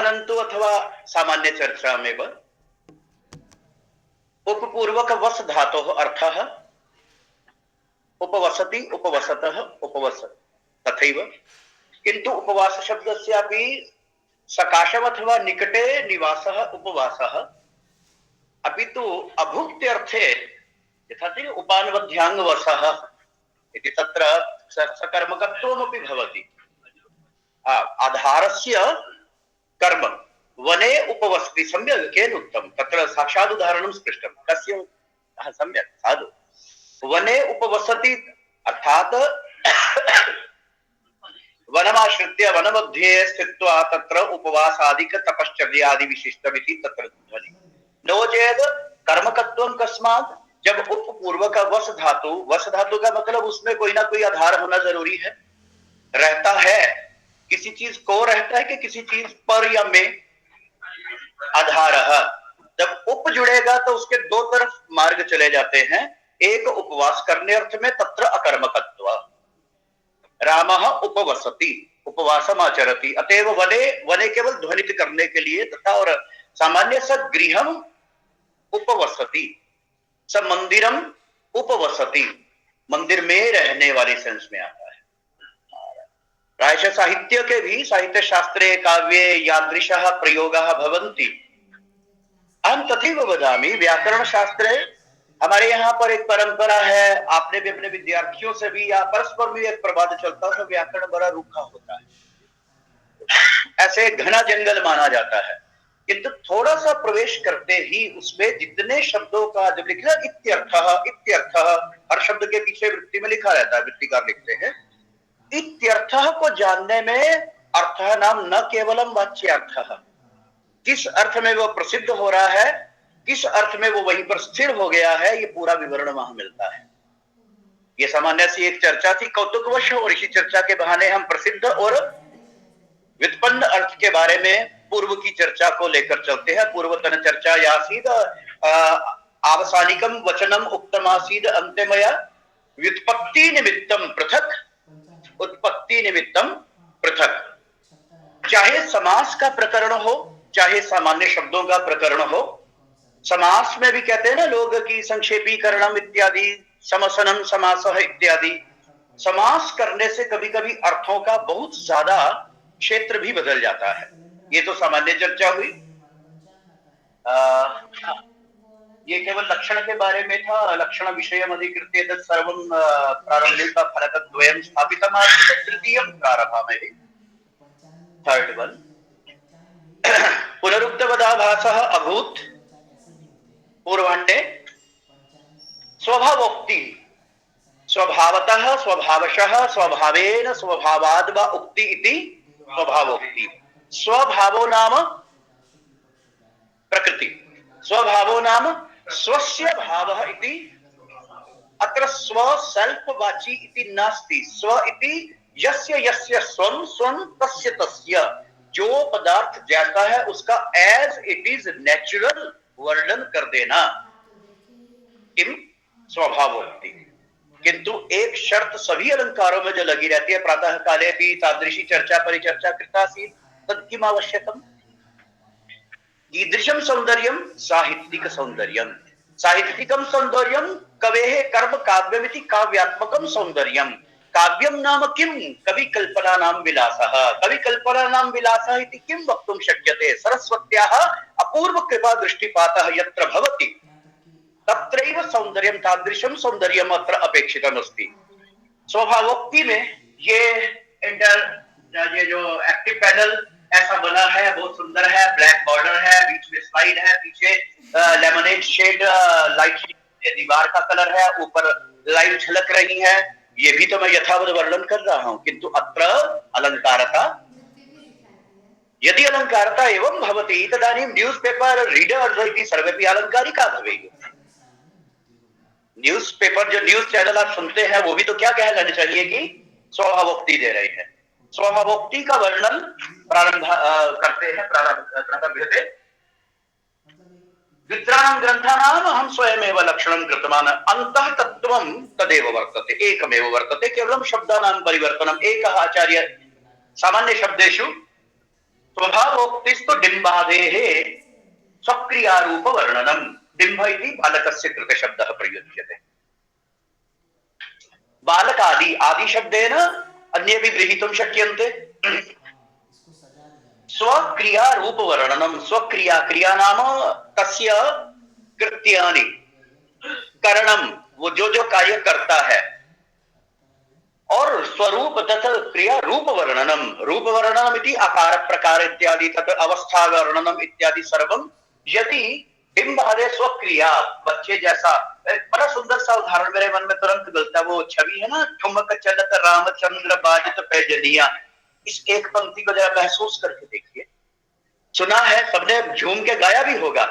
गहनन्तु अथवा सामान्य चर्चा में उपपूर्वक वस धातोः अर्थः उपवसति उपवसतः उपवस तथैव किंतु उपवास शब्दस्यापि सकाशम अथवा निकटे निवासः उपवासः अपि तु अभुक्त्यर्थे यथा उपानवध्याङ्गवसः इति तत्र सकर्मकत्वमपि भवति। आधारस्य कर्म वने उपवसति सम्यक् केन उक्तं तत्र साक्षात् उदाहरणं स्पष्टं कस्य सम्यक् साधु वने उपवसति अर्थात् वनमाश्रित्य वनमध्ये स्थित्वा तत्र उपवासादिक तपश्चर्यादि विशिष्टमिति तत्र ध्वनि नो चेत् कर्मकत्वं कस्मात् जब उपपूर्वक वस धातु का मतलब उसमें कोई ना कोई आधार होना जरूरी है। रहता है किसी चीज को रहता है कि किसी चीज पर या में आधार जब उप जुड़ेगा तो उसके दो तरफ मार्ग चले जाते हैं। एक उपवास करने अर्थ में तत्र अकर्मकत्व रामः उपवसति उपवासम आचरति अतएव वने केवल ध्वनित करने के लिए तथा और सामान्य स गृहम उपवसति स मंदिरम उपवसति मंदिर में रहने वाले सेंस में आता है। प्रायशः साहित्य के भी साहित्य शास्त्रे काव्ये यादृशः प्रयोगाः भवन्ति। अहं तथैव वदामि व्याकरण शास्त्रे हमारे यहाँ पर एक परंपरा है आपने भी अपने विद्यार्थियों से भी या परस्पर भी एक प्रवाद चलता है व्याकरण बड़ा रूखा होता है ऐसे घना जंगल माना जाता है किंतु थोड़ा सा प्रवेश करते ही उसमें जितने शब्दों का जब लिखा इत्यर्थ हर शब्द के पीछे वृत्ति में लिखा रहता है वृत्तिकार लिखते हैं इत्यर्थ को जानने में अर्थ नाम न केवलम वाच्यार्थ किस अर्थ में वो प्रसिद्ध हो रहा है किस अर्थ में वो वहीं पर स्थिर हो गया है ये पूरा विवरण वहां मिलता है। ये सामान्य सी एक चर्चा थी कौतुकवश और इसी चर्चा के बहाने हम प्रसिद्ध और व्युत्पन्न अर्थ के बारे में पूर्व की चर्चा को लेकर चलते हैं। पूर्वतन चर्चा यासीद आवसानिकम वचनम उक्तमासीद अंत्यमया व्युत्पत्ति निमित्तम पृथक उत्पत्ति निमित्तम पृथक। चाहे समास का प्रकरण हो चाहे सामान्य शब्दों का प्रकरण हो समास में भी कहते हैं ना लोग की संक्षेपीकरणम इत्यादि समसनम समासः इत्यादि समास करने से कभी कभी अर्थों का बहुत ज्यादा क्षेत्र भी बदल जाता है। ये तो सामान्य चर्चा हुई। ये केवल लक्षण के बारे में था लक्षण विषयम अधिकृत्य तत् सर्वं प्रारंभिक फलकद्वयं स्थापितम् आसीत् तृतीयं प्रारभामहे थर्ड वन पुनरुक्तवदाभासः अभूत् पूर्वाण्डे स्वभावोक्ति स्वभावतः स्वभावशः स्वभावेन स्वभावाद् वा उक्ति इति स्वभावोक्ति। स्वभावो नाम प्रकृति स्वभावो नाम स्वस्य भावः इति अत्र स्व सेल्फ वाची इति नास्ति स्व इति यस्य यस्य स्वं स्वं तस्य तस्य जो पदार्थ जैसा है उसका एज इट इज नेचुरल वर्णन कर देना किम स्वभावोक्ति। किंतु एक शर्त सभी अलंकारों में जो लगी रहती है प्रातः काले भी तादृशी चर्चा परिचर्चा कृतासीत् तद किम आवश्यकम कीदृशं सौंदर्यं साहित्यिक सौंदर्यं साहित्यिकं सौंदर्यं कवेः कर्म काव्यमिति काव्यात्मकं सौंदर्यं काव्यं नाम किं कवि कल्पनानां विलासः कवि कल्पनानां विलासः इति किं वक्तुं शक्यते सरस्वत्याः अपूर्व कृपा दृष्टिपातः यत्र भवति तत्रैव सौंदर्यं तादृशं सौंदर्यम् अत्र अपेक्षितमस्ति। स्वभावोक्ति में ये जो एक्टिव पैनल ऐसा बना है बहुत सुंदर है ब्लैक बॉर्डर है बीच में स्लाइड है पीछे लेमनेड शेड लाइट दीवार का कलर है ऊपर लाइट झलक रही है ये भी तो मैं यथावत वर्णन कर रहा हूं किंतु अत्र अलंकारता यदि अलंकारता एवं भवति तदानीं न्यूज़पेपर रीडर्स इति सर्वेपि अलंकारिका भवेयुः। न्यूज़पेपर जो न्यूज चैनल आप सुनते हैं वो भी तो क्या कहना चाहिए कि स्वभावोक्ति दे रहे हैं। स्वभावोक्ति का वर्णन प्रारंभ करते हैं प्रारंभ्यते वित्राणां ग्रंथानाम् अहं स्वयमेव लक्षणं कृतवान् अन्तः तत्त्वं तदेव वर्तते एकमेव वर्तते केवलं शब्दानां परिवर्तनम् एकः आचार्य सामान्य शब्देषु स्वभावोक्तिस्तु डिम्बादेः स्वक्रियारूप वर्णनम। डिम्ब इति बालकस्य कृते शब्दः प्रयुज्यते। बालकादि आदि शब्देन अन्येपि गृहीतुं शक्यन्ते। स्वक्रिया रूप वर्णनम। स्वक्रिया, क्रिया नाम तस्य कृत्यानि, करणम, वो जो जो कार्य करता है, और स्वरूप तथा क्रिया रूप वर्णनम। रूप वर्णनम इति आकार प्रकार इत्यादि तथा अवस्था वर्णनम इत्यादि सर्वम। यदि बिंबादे स्वक्रिया, बच्चे जैसा, बड़ा सुंदर सा उदाहरण मेरे मन में तुरंत मिलता है, वो छवि है ना, ठुमक चलत रामचंद्र बाजत पैजनिया। इस एक पंक्ति को जरा महसूस करके देखिए। सुना है सबने, झूम के गाया भी होगा,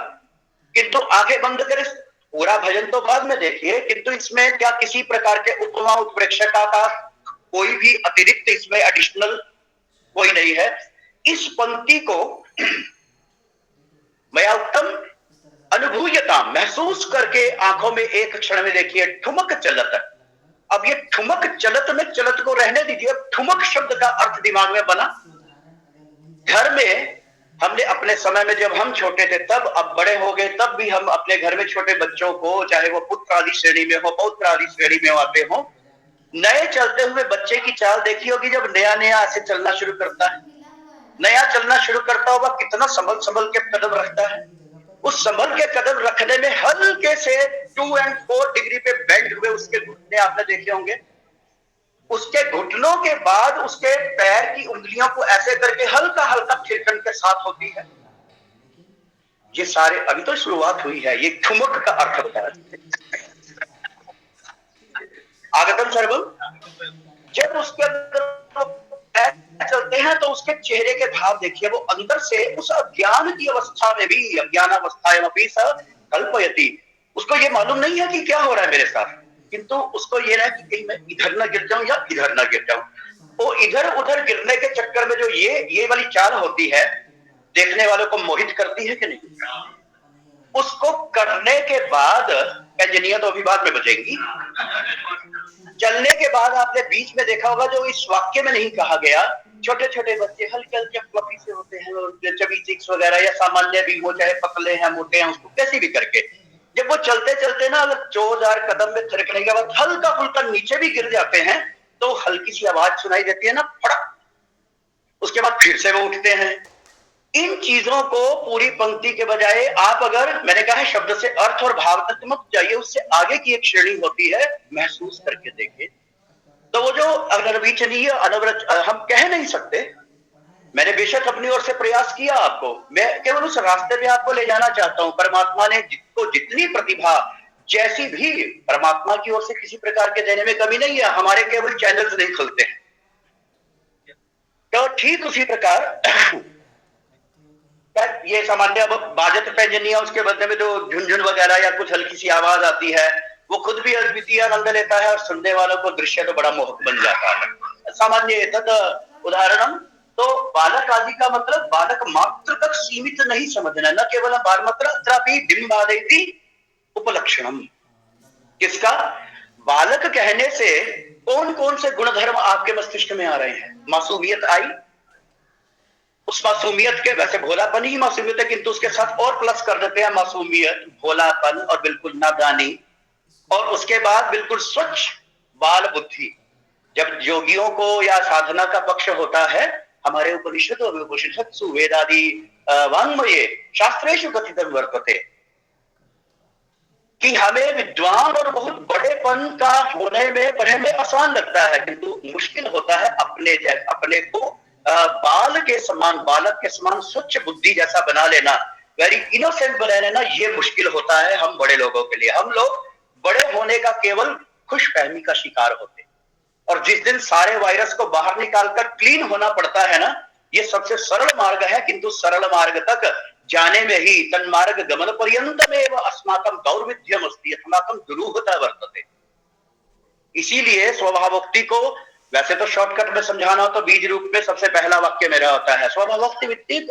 किंतु आंखें बंद करें, पूरा भजन तो बाद में देखिए, किंतु इसमें क्या किसी प्रकार के उपमा उत्प्रेक्षता का कोई भी अतिरिक्त इसमें एडिशनल कोई नहीं है। इस पंक्ति को मैं उत्तम अनुभूयता महसूस करके आंखों में एक क्षण में देखिए, ठुमक चलत। अब ये ठुमक चलत में चलत को रहने दीजिए, ठुमक शब्द का अर्थ दिमाग में बना। घर में हमने अपने समय में जब हम छोटे थे तब, अब बड़े हो गए तब भी हम अपने घर में छोटे बच्चों को, चाहे वो पुत्र आदि श्रेणी में हो, पौत्र आदि श्रेणी में आते हो, नए चलते हुए बच्चे की चाल देखी होगी। जब नया नया ऐसे चलना शुरू करता है, नया चलना शुरू करता होगा, कितना संभल संभल के कदम रखता है। उस संभल के कदम रखने में हल्के से 2 और 4 डिग्री पे बेंड हुए उसके घुटने आपने देखे होंगे। उसके घुटनों के बाद उसके पैर की उंगलियों को ऐसे करके हल्का हल्का थिरकन के साथ होती है। ये सारे अभी तो शुरुआत हुई है, ये ठुमक का अर्थ होता है। आगतम सर्वम। जब उसके अंदर चलते हैं तो उसके चेहरे के भाव देखिए, वो अंदर से उस अज्ञान की अवस्था में भी, अज्ञान अवस्थायामपि स कल्पयति, उसको ये मालूम नहीं है कि क्या हो रहा है मेरे साथ, किंतु उसको ये है कि कहीं मैं इधर ना गिर जाऊं या इधर ना गिर जाऊं। वो इधर उधर गिरने के चक्कर में जो ये वाली चाल होती है, देखने वालों को मोहित करती है कि नहीं। उसको करने के बाद पैंजनिया तो अभी बाद में बजेंगी। चलने के बाद आपने बीच में देखा होगा, जो इस वाक्य में नहीं कहा गया, छोटे छोटे बच्चे हल्के हल्के फ्लफी से होते हैं, चबी चिक्स वगैरह, या सामान्य भी हो, चाहे पतले हैं मोटे हैं, उसको कैसे भी करके जब वो चलते चलते ना, अगर 4000 कदम में थिरकने के बाद हल्का फुल्का नीचे भी गिर जाते हैं तो हल्की सी आवाज सुनाई देती है ना, फड़क, उसके बाद फिर से वो उठते हैं। इन चीजों को पूरी पंक्ति के बजाय आप, अगर मैंने कहा है शब्द से अर्थ और भाव तक मत जाइए, उससे आगे की एक श्रेणी होती है, महसूस करके देखें। तो वो जो अनिर्वचनीय अनवरत हम कह नहीं सकते। मैंने बेशक अपनी ओर से प्रयास किया, आपको मैं केवल उस रास्ते पे आपको ले जाना चाहता हूं। परमात्मा ने जिसको जितनी प्रतिभा, जैसी भी परमात्मा की ओर से किसी प्रकार के देने में कमी नहीं है, हमारे केवल चैनल्स नहीं खुलते हैं। तो ठीक उसी प्रकार ये सामान्य बाजत पैंजनिया, उसके बदले में जो झुनझुन वगैरह या कुछ हल्की सी आवाज आती है, वो खुद भी अद्वितीय आनंद लेता है और सुनने वालों को दृश्य तो बड़ा मोहक बन जाता है। सामान्य तद उदाहरणम। तो बालक आदि का मतलब बालक मात्र तक सीमित नहीं समझना, न केवल बाल मात्र डिम्बादेति उपलक्षणम। किसका? बालक कहने से कौन कौन से गुणधर्म आपके मस्तिष्क में आ रहे हैं? मासूमियत आई, उस मासूमियत के, वैसे भोलापन ही मासूमियत है, किंतु उसके साथ और प्लस कर देते हैं मासूमियत, भोलापन और बिल्कुल नादानी, और उसके बाद बिल्कुल स्वच्छ बाल बुद्धि। जब योगियों को या साधना का पक्ष होता है, हमारे उपनिषदों में, उपनिषत्सु वेदादि वाङ्मये शास्त्रेषु कथितं वर्तते कि हमें विद्वान और बहुत बड़ेपन का होने में आसान लगता है, किंतु मुश्किल होता है अपने को बाल के समान, बालक के समान स्वच्छ बुद्धि जैसा बना लेना, वेरी इनोसेंट बना लेना, ये मुश्किल होता है हम बड़े लोगों के लिए। हम लोग बड़े होने का केवल खुशफहमी का शिकार होते, और जिस दिन सारे वायरस को बाहर निकालकर क्लीन होना पड़ता है ना, ये सबसे सरल मार्ग है, किंतु सरल मार्ग तक जाने में ही तन्मार्ग गमन पर्यंतमेव अस्माकं दौर्विध्यम अस्ति, अस्माकं दुरूहता वर्तते। इसीलिए स्वभावोक्ति को वैसे तो शॉर्टकट में समझाना हो तो बीज रूप में सबसे पहला वाक्य मेरा होता है, स्वभावोक्ति वित्तीत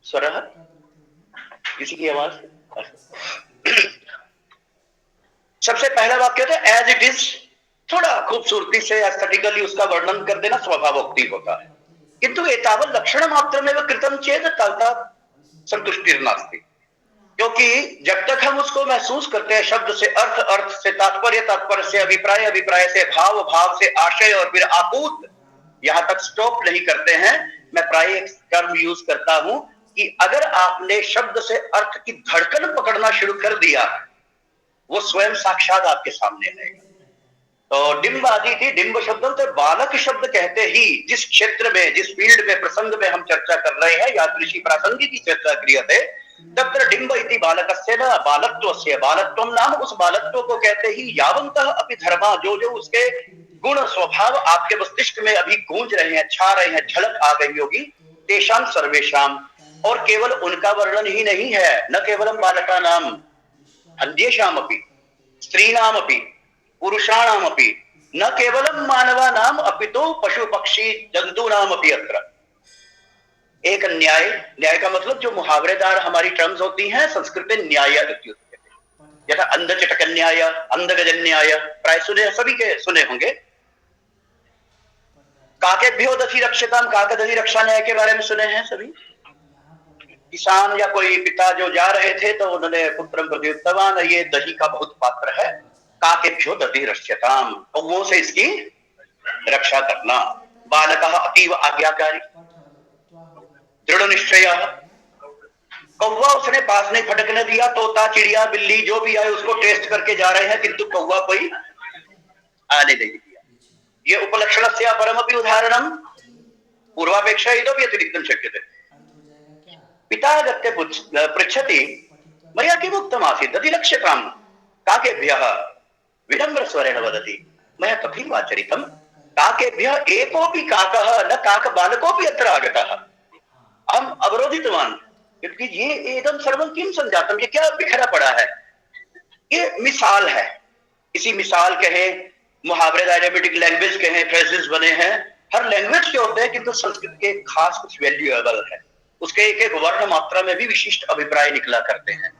स्वरः, किसी की आवाज सबसे पहला वाक्य होता है एज इट इज, थोड़ा खूबसूरती से एस्थेटिकली उसका वर्णन कर देना स्वभावोक्ति होता है। किंतु एतावत् लक्षण मात्रमेव कृतं चेत तथा संतुष्टिर्नास्ति। क्योंकि जब तक हम उसको महसूस करते हैं शब्द से अर्थ, अर्थ से तात्पर्य, तात्पर्य से अभिप्राय, अभिप्राय से भाव, भाव से आशय और फिर आपूत, यहां तक स्टॉप नहीं करते हैं। मैं प्राय एक टर्म यूज करता हूं कि अगर आपने शब्द से अर्थ की धड़कन पकड़ना शुरू कर दिया, वो स्वयं साक्षात आपके सामने आएगा। तो डिम्ब आदि थी, डिम्ब शब्द तो बालक शब्द कहते ही जिस क्षेत्र में, जिस फील्ड में, प्रसंग में हम चर्चा कर रहे हैं, यादृशी प्रासंगिक की चर्चा क्रियते तत्र डिम्ब इति बालकस्य न बालत्वस्य, बालत्वम नाम उस बालत्व को कहते ही यावन्तः अपि धर्मा, जो जो उसके गुण स्वभाव आपके मस्तिष्क में अभी गूंज रहे हैं, छा रहे हैं, झलक आ गई होगी, तेषाम सर्वेषाम, और केवल उनका वर्णन ही नहीं है, न केवलम बालका नाम, अन्येषाम अपि, स्त्रीणाम अपि, पुरुषाणाम अपि, न केवलम मानवानाम अपितु पशु पक्षी जंतूनाम अपि अत्र। एक न्याय, न्याय का मतलब जो मुहावरेदार हमारी टर्म्स होती हैं संस्कृत में न्याय इत्युच्यते, यथा अंधचटक न्याय, अंधगज न्याय, प्राय सुने, सभी के सुने होंगे। काकेभ्यो दधि रक्षताम, काक दधि रक्षा न्याय के बारे में सुने हैं सभी। किसान या कोई पिता जो जा रहे थे तो उन्होंने पुत्रम प्रत्युक्तवान, ये दही का बहुत पात्र है, काकेभ्यो दधि रक्षताम, कौवों से इसकी रक्षा करना। बालकः अतीव आज्ञाकारी, दृढ़ निश्चय, कौवा उसने पास नहीं फटकने दिया, तोता चिड़िया बिल्ली जो भी आए उसको टेस्ट करके जा रहे हैं, किंतु कौवा कोई आने नहीं दिया। ये उपलक्षणस्य परमपि उदाहरणम पूर्वापेक्षा इतोपि अतिरिक्तं शक्यते। पिता गत्य पृच्छति मया किमुक्तम् आसीत् दधिरक्ष्यताम्, काकेभ्यः विनम्रस्वरेण वदति मया तथैव आचरितम्, काकेभ्यः एकोऽपि काकः न काकबालकोऽपि अत्र आगतः, अहम् अवरोधितवान्, क्योंकि ये एकदम सर्वं किं संजातम्, ये क्या बिखरा पड़ा है। ये मिसाल है, इसी मिसाल कहें, मुहावरे, डायनेमिक लैंग्वेज कहें, फ्रेजेस बने हैं, हर लैंग्वेज के होते हैं, किंतु संस्कृत के खास कुछ वैल्यूएबल है, उसके एक एक वर्ण मात्रा में भी विशिष्ट अभिप्राय निकला करते हैं।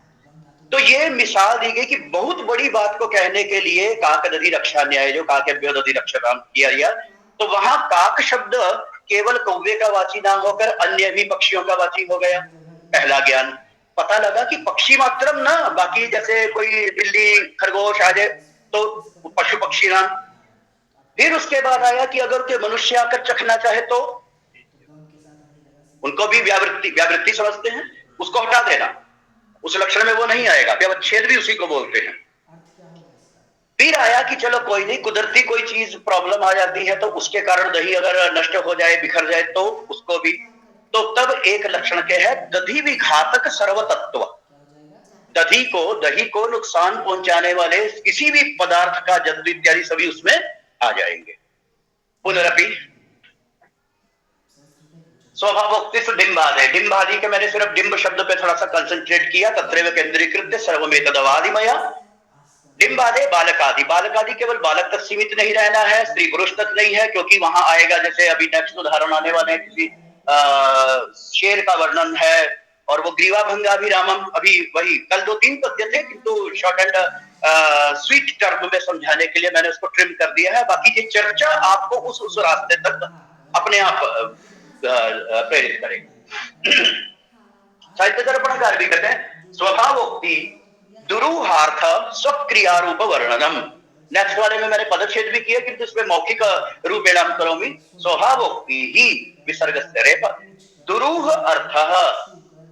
तो ये मिसाल दी गई कि बहुत बड़ी बात को कहने के लिए काक दधि रक्षा न्याय, जो काकेभ्यो दधि रक्षताम किया गया, तो वहां काक शब्द केवल कौवे का वाची ना होकर अन्य भी पक्षियों का वाची हो गया। पहला ज्ञान पता लगा कि पक्षी मात्रम ना, बाकी जैसे कोई बिल्ली खरगोश आ जाए तो पशु पक्षी नाम। फिर उसके बाद आया कि अगर कोई मनुष्य आकर चखना चाहे तो उनको भी व्यावृत्ति समझते हैं, उसको हटा देना, उस लक्षण में वो नहीं आएगा, व्यवच्छेद भी उसी को बोलते हैं। फिर आया कि चलो कोई नहीं, कुदरती कोई चीज प्रॉब्लम आ जाती है तो उसके कारण दही अगर नष्ट हो जाए, बिखर जाए तो उसको भी, तो तब एक लक्षण के है दधि विघातक सर्वतत्व, दही को नुकसान पहुंचाने वाले किसी भी पदार्थ का जंतु इत्यादि सभी उसमें आ जाएंगे। पुनरपि स्वभावोक्ति से डिम्बादे, डिम्बादि के मैंने सिर्फ डिम्ब शब्द पे थोड़ा सा कंसंट्रेट किया, तत्रैव केंद्रीकृत सर्वमेतदवादिमया। डिम्बादे बालकादि, बालकादि केवल बालक तक सीमित नहीं रहना है, स्त्री पुरुष तक नहीं है, क्योंकि वहां आएगा, जैसे अभी नेक्स्ट उदाहरण आने वाले हैं, किसी शेर का वर्णन है, और वो ग्रीवा भंगाभिरामम, अभी वही कल 2-3 पद्य थे, किंतु शॉर्ट एंड स्वीट टर्म में समझाने के लिए मैंने उसको ट्रिम कर दिया है। बाकी ये चर्चा आपको उस रास्ते तक अपने आप प्रेरित करेगी। साहित्य दर्पणकार भी कहते हैं स्वभावोक्ति दुरूहार्थ स्वक्रिया रूप वर्णनम। नेक्स्ट वाले में मैंने पदच्छेद भी किया, किंतु इसमें मौखिक रूपेणाम करोमि। स्वभावोक्ति ही विसर्गस्य रेफ दुरूह अर्थः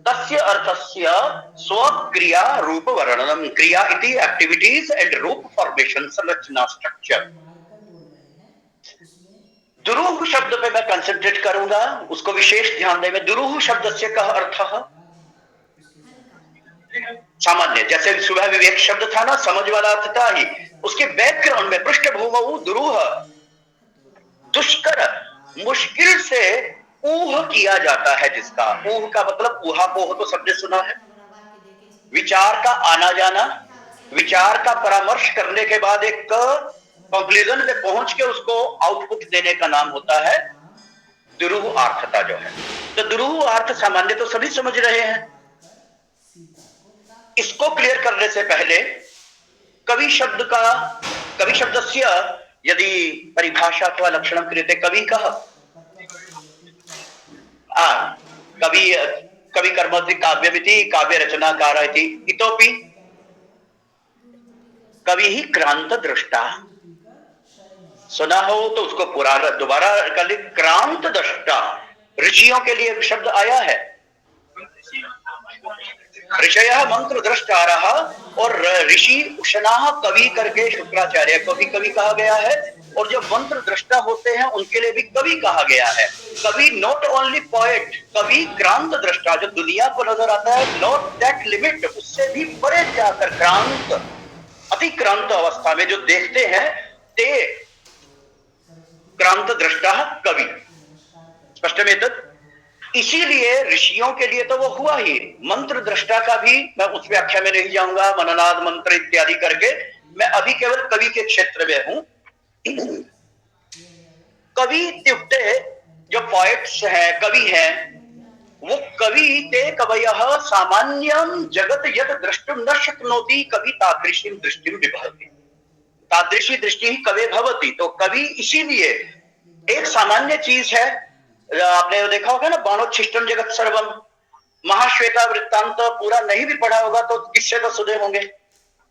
तस्य अर्थस्य स्वक्रिया रूप वर्णनम। क्रिया इति एक्टिविटीज एंड रूप फॉर्मेशन, संरचना, स्ट्रक्चर। दुरूह शब्द पे मैं कंसंट्रेट करूंगा, उसको विशेष ध्यान दें। दुरूह शब्द से का अर्थ सामान्य, जैसे सुबह विवेक शब्द था ना, समझ वाला अर्थ था ही, उसके बैकग्राउंड में पृष्ठभूमि दुरूह, दुष्कर, मुश्किल से ऊह किया जाता है, जिसका ऊह का मतलब ऊहापोह तो सबने सुना है, विचार का आना जाना, विचार का परामर्श करने के बाद एक कंक्लूजन पे पहुंच के उसको आउटपुट देने का नाम होता है दुरूह अर्थता जो है। तो दुरूह अर्थ सामान्य तो सभी समझ रहे हैं। इसको क्लियर करने से पहले कवि शब्दस्य यदि परिभाषा अथवा लक्षणं क्रियते, कवि कः कवि कवि कर्मति काव्यमिति काव्य रचनाकार इति इतोपि कवि ही क्रांत दृष्टा। सुना हो तो उसको पुराना दोबारा कर, क्रांत दृष्टा ऋषियों के लिए शब्द आया है। ऋषयः मंत्र दृष्टारः, और ऋषि उशनाः कवि करके शुक्राचार्य को भी कवि कहा गया है, और जो मंत्र दृष्टा होते हैं उनके लिए भी कवि कहा गया है। कवि नॉट ओनली पोएट, कवि क्रांत दृष्टा, जो दुनिया को नजर आता है नॉट दैट लिमिट, उससे भी परे जाकर क्रांत अतिक्रांत अवस्था में जो देखते हैं ते क्रांत दृष्टा कवि। स्पष्टमेतत्। इसीलिए ऋषियों के लिए तो वो हुआ ही। मंत्र दृष्टा का भी मैं उस व्याख्या में नहीं जाऊंगा, मननाद मंत्र इत्यादि करके, मैं अभी केवल कवि के क्षेत्र में हूं। कवि इत्युक्ते जो पॉइट्स हैं, कवि हैं, वो कवि ते कवयः सामान्यं जगत यद द्रष्टुं न शक्नोति कवि तादृशीं दृष्टिं विभवति। तादृशी दृष्टि ही कवि भवति। तो कवि इसीलिए एक सामान्य चीज है। आपने देखा होगा ना, बाणोच्छिष्टम जगत सर्वम, महाश्वेता वृत्तांत पूरा नहीं भी पढ़ा होगा तो किससे तो सुने होंगे।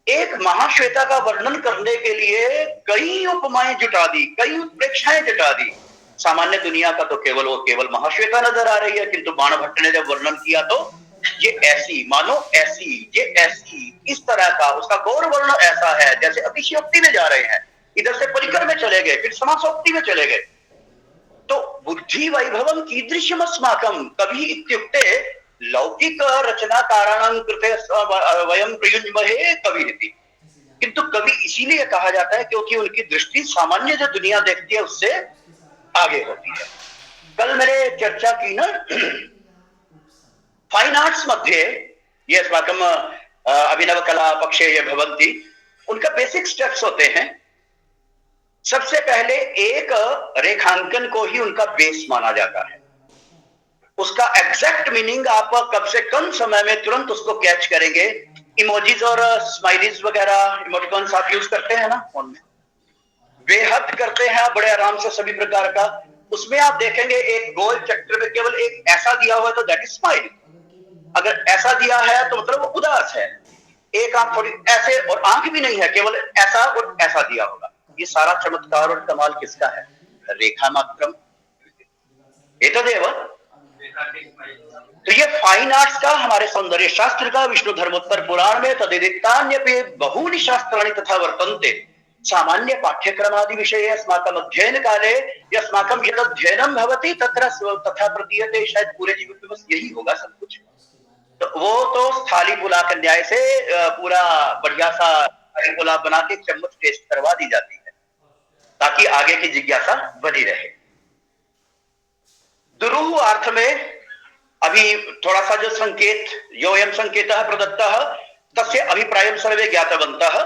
एक महाश्वेता का वर्णन करने के लिए कई उपमाएं जुटा दी, कई उत्प्रेक्षाएं जुटा दी। सामान्य दुनिया का तो केवल महाश्वेता नजर आ रही है, किंतु बाणभट्ट ने जब वर्णन किया तो ये ऐसी, मानो ऐसी, ये ऐसी, इस तरह का उसका गौर वर्ण ऐसा है, जैसे अतिशयोक्ति में जा रहे हैं, इधर से परिकर में चले गए, फिर समासोक्ति में चले गए। तो बुद्धि वैभवम कीदृशम अस्माकं कवि इत्युक्ते लौकिक रचनाकाराणां कृते वयं प्रयुञ्जमहे कविरिति। किंतु कवि इसीलिए कहा जाता है क्योंकि उनकी दृष्टि सामान्य जो दुनिया देखती है उससे आगे होती है। कल मैंने चर्चा की ना फाइन आर्ट्स मध्ये ये अस्माकं अभिनव कला पक्षे ये भवन्ति, उनका बेसिक स्टेप्स होते हैं। सबसे पहले एक रेखांकन को ही उनका बेस माना जाता है। उसका एग्जैक्ट मीनिंग आप कम से कम समय में तुरंत उसको कैच करेंगे। इमोजीज और स्माइलीज वगैरह इमोटिकॉन्स आप यूज करते हैं ना फोन में, बेहद करते हैं बड़े आराम से सभी प्रकार का। उसमें आप देखेंगे एक गोल चक्र में केवल एक ऐसा दिया हुआ है तो दैट इज स्माइल, अगर ऐसा दिया है तो मतलब वो उदास है। एक आंख थोड़ी ऐसे और आंख भी नहीं है, केवल ऐसा और ऐसा दिया होगा। ये सारा चमत्कार और कमाल किसका है? रेखा मात्रम एतदेव। तो ये फाइन आर्ट्स का, हमारे सौंदर्य शास्त्र का, विष्णु धर्मोत्तर पुराण में तदिदितान्यपि बहूनि शास्त्राणि तथा वर्तन्ते। सामान्य पाठ्यक्रमादि विषये अस्माकं अध्ययन काले अस्माकं यद अध्ययनं भवति तत्र तथा प्रतीयते शायद पूरे जीवन में बस यही होगा सब कुछ। तो वो तो स्थाली पुलाव न्याय से पूरा बढ़िया सा स्थाली पुलाव बना के चम्मच टेस्ट करवा दी जाती है ताकि आगे की जिज्ञासा बनी रहे। दुरूह अर्थ में अभी थोड़ा सा जो संकेत योयम संकेतः प्रदत्तः तस्य अभिप्रायं सर्वे ज्ञातवन्तः।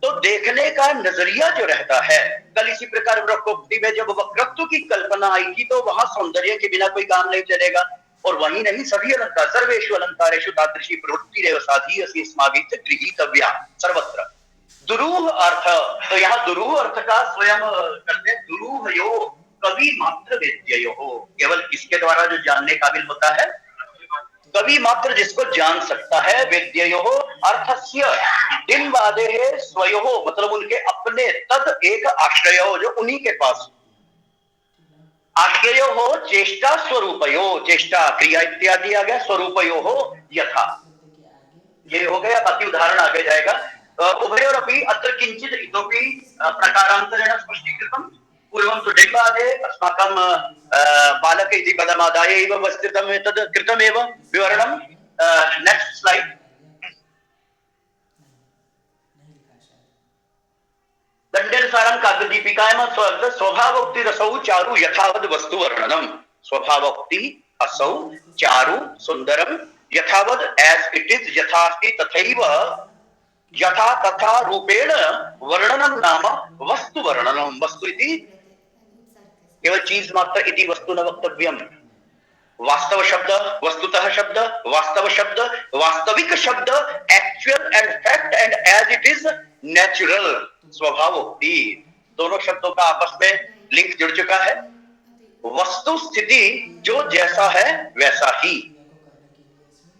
तो देखने का नजरिया जो रहता है, कल इसी प्रकार वक्रोक्ति में जब वक्रत्व की कल्पना आई थी तो वहां सौंदर्य के बिना कोई काम नहीं चलेगा। और वही नहीं, सभी अलंकार सर्वेषु अलंकारेषु तादृशी प्रवृत्तिरेव साधी अस्ति अस्माभिः गृहीतव्या सर्वत्र। दुरूह अर्थ, तो यहाँ दुरूह अर्थ का स्वयं करते हैं दुरूह यो कवि मात्र वेद्ययो, केवल किसके द्वारा जो जानने काबिल होता है, कवि मात्र जिसको जान सकता है। वेद्ययो अर्थस्य दिन वादे है स्वयो, मतलब उनके अपने, तद एक आश्रयो जो उन्हीं के पास, आश्रयो हो चेष्टा स्वरूपयो, चेष्टा क्रिया इत्यादि आ गया, स्वरूपयो हो यथा, ये हो गया। बाकी उदाहरण आगे जाएगा। उभयोरपि अत्र किंचित इतोपि प्रकारांतरेण स्पष्टीकृतम्। पूर्वं तु डिम्बादे अस्माकं बालक इति पदमादाय एव वस्तुतम् एतद् कृतमेव विवरणं। Next slide. दण्डेनुसारं काव्यदीपिकायां स्वभावोक्ति रसौ चारु यथावद् वस्तु वर्णनम्। स्वभावोक्ति असौ चारु सुंदरम यथावद् एज इट इज, यथास्ति तथैव, यथा तथा रूपेण वर्णनम नाम वस्तु वर्णनम। वस्तु इति केवल चीज मात्र इति वस्तु न वक्तव्यम। वास्तव शब्द, वस्तुतः शब्द, वास्तव शब्द, वास्तविक शब्द, actual and fact and as it is natural, स्वभावोक्ति, दोनों शब्दों का आपस में लिंक जुड़ चुका है। वस्तु स्थिति जो जैसा है वैसा ही,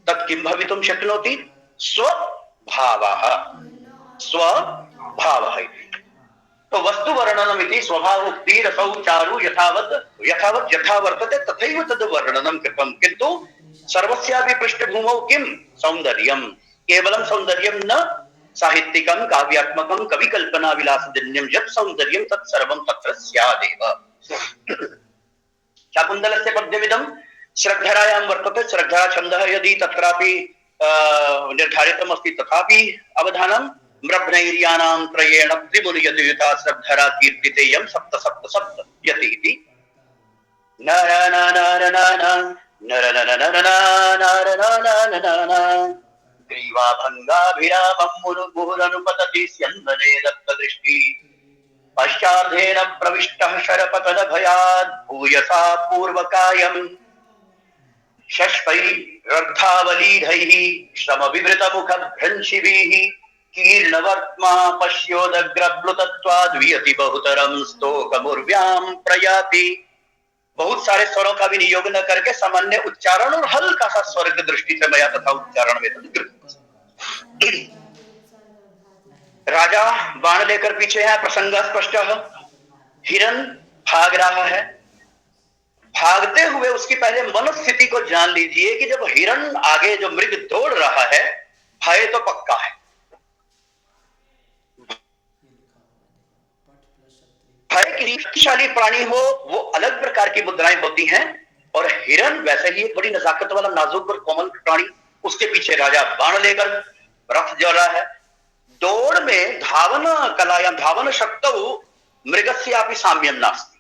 तत् किं भवितुं शक्नोति? स्वभावः, स्वभावः इति। तो वस्तु वर्णनम इति स्वभावोक्ति रसौ चारु यथावत् यथावत् यथा वर्तते तथैव तद् वर्णनम कृतम्, किन्तु सर्वस्यापि पृष्ठभूमौ किं? सौन्दर्यम्। केवलं सौन्दर्यं न, साहित्यिकं काव्यात्मकं कविकल्पना विलासजन्यं यत् सौन्दर्यं तत् सर्वं तत्र स्यादेव। शाकुन्तलस्य पद्यमिदं श्रद्धरायां वर्तते। श्रद्धरा छन्दः यदि तत्रापि निर्धारितम् अस्ति तथापि अवधानं मृग्नैर्यानां त्रयेण त्रिमुनियतयुता श्रद्धरा कीर्तितेयं सप्त सप्त सप्त यति इति। नर नर नर नर नर नर नर ग्रीवाभङ्गाभिरामं मुहुरनुपतति स्यन्दने दत्तदृष्टि पश्चार्धेन प्रविष्टः शरपतन भयात् भूयसा पूर्वकायम् शष्पैरर्धावलीधैः श्रमविवृतमुखभ्रंशिभिः कीर्णवर्त्मा पश्योदग्रप्लुतत्वाद्वियति बहुतरं स्तोकमुर्व्यां प्रयाति। बहुत सारे स्वरों का भी नियोग न करके सामान्य उच्चारण और हल्का सा स्वर की दृष्टि से मया तथा उच्चारण में राजा बाण लेकर पीछे है, प्रसंग स्पष्ट है। हिरण भाग रहा है, भागते हुए उसकी पहले मनस्थिति को जान लीजिए कि जब हिरण आगे जो मृग दौड़ रहा है, भय तो पक्का है। भय की शक्तिशाली प्राणी हो वो अलग प्रकार की मुद्राएं होती हैं, और हिरण वैसे ही एक बड़ी नजाकत वाला नाजुक और कोमल प्राणी। उसके पीछे राजा बाण लेकर रथ जा रहा है। दौड़ में धावन कलायां धावन शक्तौ मृगस्यापि साम्यं नास्ति।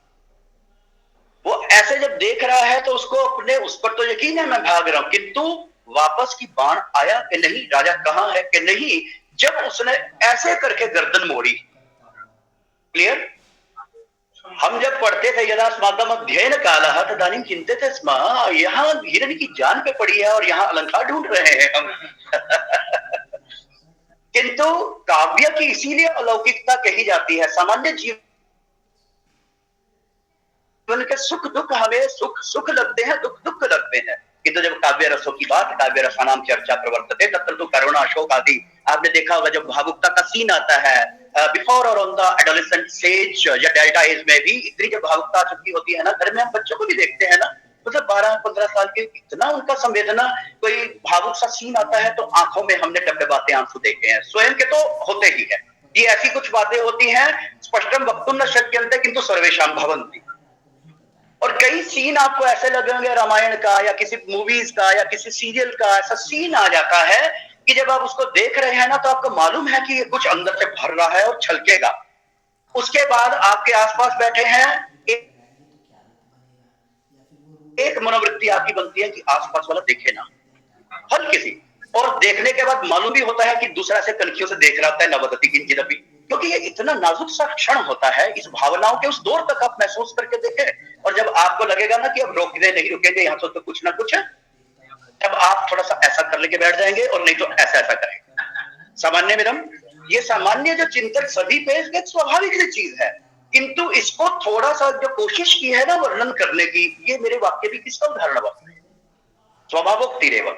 वो ऐसे जब देख रहा है तो उसको अपने उस पर तो यकीन है मैं भाग रहा हूं, किंतु वापस की बाण आया कि नहीं, राजा कहां है कि नहीं, जब उसने ऐसे करके गर्दन मोड़ी। क्लियर? हम जब पढ़ते थे यदा अस्माकम् अध्ययन कालः तदानीं चिंतिते स्म, यहाँ हिरण की जान पे पड़ी है और यहाँ अलंकार ढूंढ रहे हैं हम। किंतु काव्य की इसीलिए अलौकिकता कही जाती है। सामान्य जीवन के सुख दुख हमें सुख सुख लगते हैं, दुख दुख लगते हैं, किंतु जब काव्य रसों की बात, काव्य रसानाम चर्चा प्रवर्तते तत्र तो करुणा शोक आदि आपने देखा होगा। जब भावुकता का सीन आता है बिफोर और ऑन द एडोलेसेंट स्टेज या डेल्टा एज में भी इतनी जब भावुकता चुकी होती है ना, घर में हम बच्चों को भी देखते हैं ना, मतलब 12-15 साल के, इतना उनका संवेदना, कोई भावुक सा सीन आता है तो आंखों में हमने डब्बे बातें आंसू देखे हैं, स्वयं के तो होते ही है। ये ऐसी कुछ बातें होती हैं स्पष्टम वक्तुम न शक्यन्ते किंतु सर्वेषां भवन्ति। और कई सीन आपको ऐसे लगेंगे रामायण का या किसी मूवीज का या किसी सीरियल का, ऐसा सीन आ जाता है कि जब आप उसको देख रहे हैं ना तो आपको मालूम है कि ये कुछ अंदर से भर रहा है और छलकेगा। उसके बाद आपके आसपास बैठे हैं, एक मनोवृत्ति आपकी बनती है कि आसपास वाला देखे ना, हल्की सी, और देखने के बाद मालूम भी होता है कि दूसरा से कनखियों से देख रहा है नवदति किंचिदपि, क्योंकि ये इतना नाजुक सा क्षण होता है। इस भावनाओं के उस दौर तक आप महसूस करके देखें, और जब आपको लगेगा ना कि अब रोकने नहीं रुकेंगे, यहाँ तो कुछ ना कुछ, तब आप थोड़ा सा ऐसा कर लेके बैठ जाएंगे और नहीं तो ऐसा ऐसा करेंगे। सामान्य में ये सामान्य जो चिंतन सभी पे एक स्वाभाविक सी चीज है, किंतु इसको थोड़ा सा जो कोशिश की है ना वर्णन करने की, ये मेरे वाक्य भी किसका उदाहरण है? स्वभावोक्ति रेव।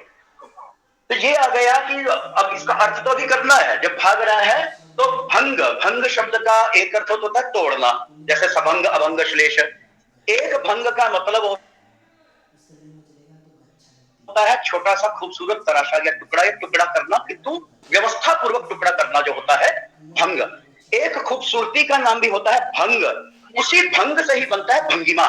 तो ये आ गया कि अब इसका अर्थ तो भी करना है। जब भाग रहा है तो भंग, भंग शब्द का एक अर्थ होता है तोड़ना, जैसे सभंग अभंग श्लेष। एक भंग का मतलब होता है छोटा सा खूबसूरत तराशा गया टुकड़ा, एक टुकड़ा करना, किंतु व्यवस्था पूर्वक टुकड़ा करना जो होता है भंग। एक खूबसूरती का नाम भी होता है भंग, उसी भंग से ही बनता है भंगिमा।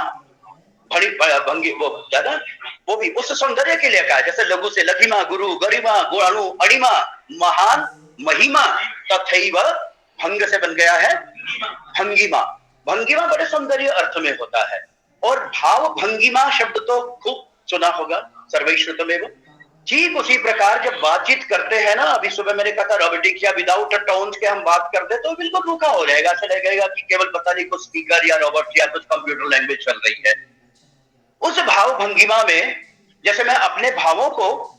भंगी वो ज्यादा वो भी उस सौंदर्य के लिए कहा है, जैसे लघु से लघिमा, गुरु गरिमा, गुणाणु अणिमा, महान महिमा, तथैव भंग से बन गया है भंगिमा। भंगिमा बड़े सौंदर्य अर्थ में होता है। और भाव भंगिमा शब्द तो खूब सुना होगा, सर्वैश्रुतमेव। ठीक उसी प्रकार जब बातचीत करते हैं ना, अभी सुबह मैंने कहा था रोबोटिक या विदाउट टोन्स के हम बात करते तो बिल्कुल रूखा हो जाएगा, ऐसा लगेगा कि केवल पता नहीं कुछ स्पीकर या रोबोट या कुछ कंप्यूटर लैंग्वेज चल रही है। उस भाव भंगिमा में जैसे मैं अपने भावों को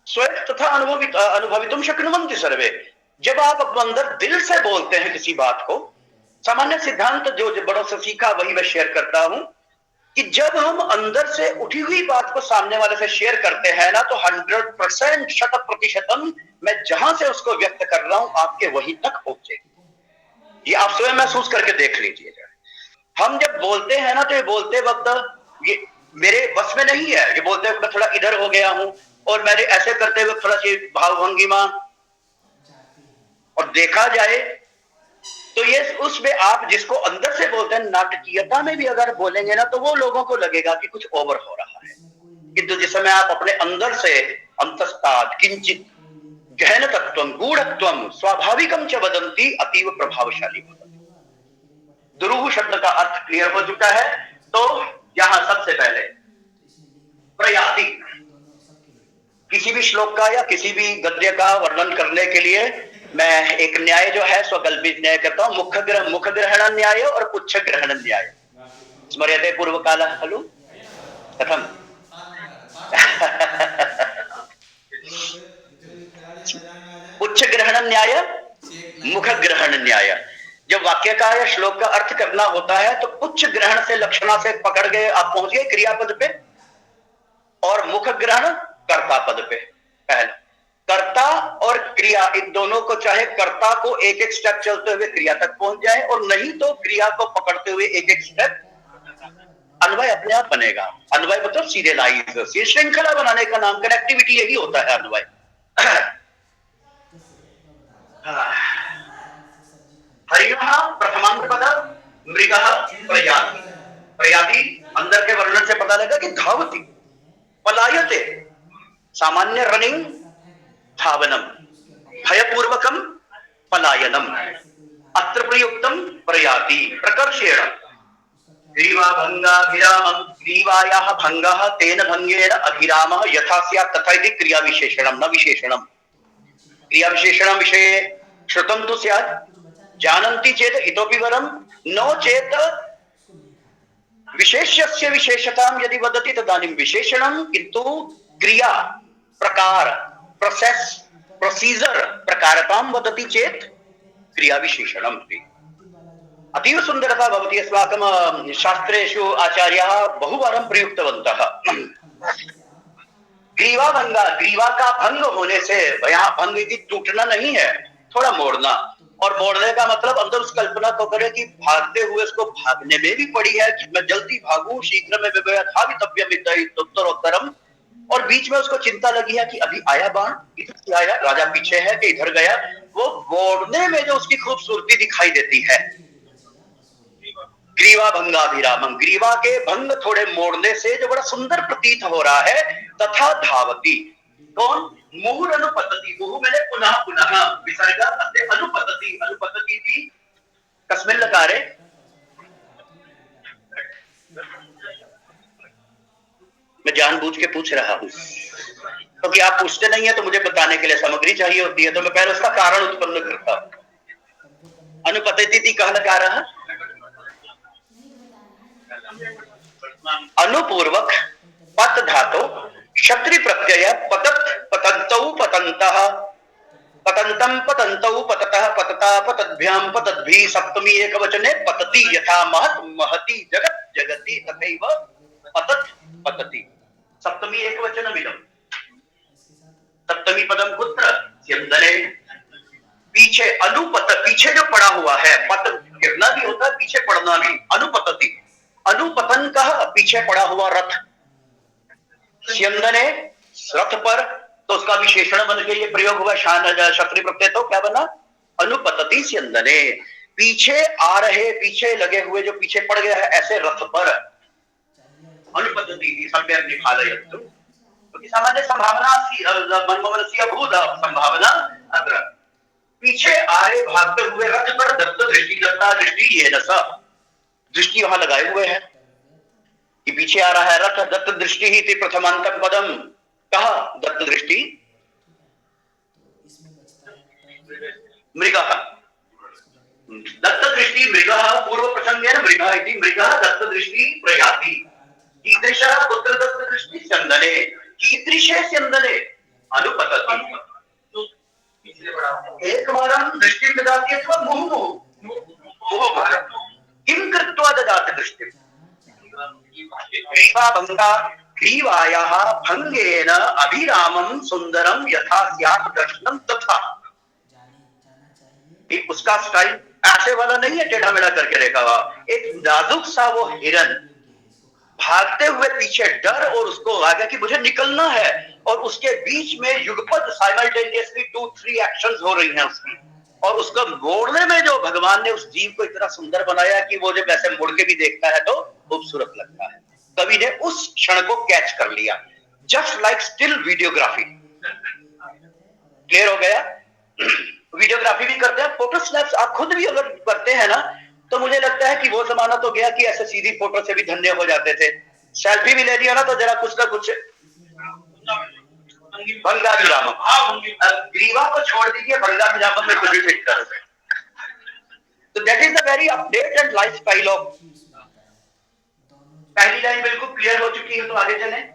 स्वयं तथा अनुभवितुम शक्नुवन्ति सर्वे, जब आप अंदर दिल से बोलते हैं किसी बात को, सामान्य सिद्धांत जो बड़ों से सीखा वही मैं शेयर करता हूं कि जब हम अंदर से उठी हुई बात को सामने वाले से शेयर करते हैं ना, तो 100% 100% मैं जहां से उसको व्यक्त कर रहा हूं आपके वहीं तक पहुंचे। ये आप स्वयं महसूस करके देख लीजिए। हम जब बोलते हैं ना, तो ये बोलते वक्त ये मेरे बस में नहीं है, ये बोलते वक्त मैं थोड़ा इधर हो गया हूं और मैंने ऐसे करते हुए थोड़ा सी भावभंगिमा, और देखा जाए तो ये उसमें आप जिसको अंदर से बोलते हैं, नाटकीयता में भी अगर बोलेंगे ना, तो वो लोगों को लगेगा कि कुछ ओवर हो रहा है। किंतु जिस समय आप अपने अंदर से अंतस्ताद किंचित गहन तत्वम गूढ़त्वम स्वाभाविकम च वदंती अतीव प्रभावशाली होता है। दुरूह शब्द का अर्थ क्लियर हो चुका है। तो यहां सबसे पहले प्रयाति, किसी भी श्लोक का या किसी भी गद्य का वर्णन करने के लिए मैं एक न्याय जो है स्वकल्पित न्याय करता हूं, मुख ग्रहण न्याय और पुच्छ ग्रहण न्याय। स्मर्यते पूर्व काल खलु कथम पुच्छ ग्रहण न्याय, मुख ग्रहण न्याय। जब वाक्य का या श्लोक का अर्थ करना होता है तो पुच्छ ग्रहण से लक्षणा से पकड़ गए आप पहुंच गए क्रियापद पे, और मुख ग्रहण कर्ता पद पे। पहला कर्ता और क्रिया, इन दोनों को चाहे कर्ता को एक एक स्टेप चलते हुए क्रिया तक पहुंच जाए, और नहीं तो क्रिया को पकड़ते हुए एक एक स्टेप, अन्वय अपने आप बनेगा। अन्वय मतलब सीरियलाइज, श्रृंखला बनाने का नाम, कनेक्टिविटी यही होता है अन्वय। हरिणः प्रथमांत पद, मृगः प्रयाति। प्रयाति अंदर के वर्णन से पता लगा कि धावती, पलायते, सामान्य रनिंग धावनम, भयपूर्वकम पलायनम, अत्र प्रयुक्तम प्रयाति, प्रकर्षेण ग्रीवाभंगाभिरामं, ग्रीवायाः भंगः तेन भंगेन अभिरामः यथा स्यात् तथा इति क्रिया विशेषणम न विशेषणम। क्रिया विशेषणम विषये श्रुतं तु स्यात्, जानन्ति चेत् इतोपि वरम, नो चेत् विशेष्यस्य विशेषतां यदि वदति तदानीं विशेषणं, किंतु क्रिया प्रकार प्रोसेस प्रोसीजर प्रकारतां वदति चेत् क्रिया विशेषणम्। अतीव सुंदरता भवति। अस्माकं शास्त्रेषु आचार्याः बहुवारं प्रयुक्तवन्तः। ग्रीवा भंगा, ग्रीवा का भंग होने से, यहाँ भंग यदि टूटना नहीं है, थोड़ा मोड़ना, और मोड़ने का मतलब अंदर उस कल्पना को करे कि भागते हुए उसको भागने में भी पड़ी है कि मैं जल्दी भागूं, शीघ्र में उत्तरोत्तरम, और बीच में उसको चिंता लगी है कि अभी आया बाण, इधर से आया, राजा पीछे है कि इधर गया। वो मोड़ने में जो उसकी खूबसूरती दिखाई देती है, ग्रीवा भंगाभिरामं, ग्रीवा के भंग थोड़े मोड़ने से जो बड़ा सुंदर प्रतीत हो रहा है। तथा धावती, कौन? मुहुर अनुपतति, मुहु मैंने पुनः पुनः, विसर्ग अनुपतति, अनुपतति भी कस्मिन लकारे, मैं जानबूझ के पूछ रहा हूं क्योंकि आप पूछते नहीं है, तो मुझे बताने के लिए सामग्री चाहिए होती है, तो मैं पहले उसका कारण उत्पन्न करता हूं। अनुपतति कह लकार, अनुपूर्वक पत धातु क्षत्रि प्रत्यय पतत पतन्तौ पतन्तः, पतन्तं पतन्तौ पततः पतता पतद्भ्यां पतद्भि, सप्तमी एकवचने पतति, यथा महत् महति जगत् जगति तथैव पतत पतति, सप्तमी एकवचनमिदम्। सप्तमी पदम कुत्र? स्यन्दने। पीछे अनुपत, पीछे जो पड़ा हुआ है, पत गिरना भी होता है, पीछे पड़ना भी, अनुपतति, अनुपतन का पीछे पड़ा हुआ रथ, स्यन्दने रथ पर, तो उसका विशेषण बन के ये प्रयोग हुआ, शान क्षत्रि प्रत्यय, तो क्या बना? अनुपतति स्यन्दने, पीछे आ रहे, पीछे लगे हुए, जो पीछे पड़ गया है ऐसे रथ पर, अनुपतति सम्यक् निभालयतु, क्योंकि सामान्य संभावना मनमोहनस्य भूत संभावना अत्र, पीछे आ रहे भागते हुए रथ पर दत्त दृष्टि, दत्ता दृष्टि, ये न स, दृष्टि वहां लगाए हुए हैं कि पीछे आ रहा है रथ, दत्त दृष्टि ही थी प्रथमांतक पदम, कहा दत्त दृष्टि मृगः, दत्त दृष्टि मृगः, पूर्व प्रसंगेन मृगः इति, मृगः दत्त दृष्टि प्रयाति, कीदृशः पुत्र दत्त दृष्टि स्यन्दने, कीदृशे स्यन्दने अनुपतति, एकवारं दृष्टिं ददाति अथवा मुहुः मुहुः किं कृत्वा ददाति दृष्टिं, ग्रीवा भंगा ग्रीवायाः भंगेन अभिरामं सुंदरम यथा स्यात् दर्शनम तथा। उसका स्टाइल ऐसे वाला नहीं है टेढ़ा मेढ़ा करके रेखा हुआ, एक नाजुक सा वो हिरन भागते हुए पीछे डर और उसको आगे कि मुझे निकलना है, और उसके बीच में युगपत साइमल्टेनियसली 2-3 एक्शंस हो रही हैं उसकी, और उसको मोड़ने में जो भगवान ने उस जीव को इतना सुंदर बनाया कि वो जब ऐसे मुड़ के भी देखता है तो खूबसूरत लगता है। कवि ने उस क्षण को कैच कर लिया, just like still videography. Clear हो गया? वीडियोग्राफी भी करते हैं, फोटो स्नैप्स आप खुद भी अगर करते हैं ना, तो मुझे लगता है कि वो जमाना तो गया कि ऐसे सीधी फोटो से भी धन्य हो जाते थे। सेल्फी भी ले लिया ना तो जरा कुछ ना कुछ भंगा विरामम, ग्रीवा को छोड़ दीजिए, भंगा विरामम में कुछ भी फिट कर। तो that is the very update and life style of. पहली लाइन बिल्कुल क्लियर हो चुकी है, तो आगे चलें।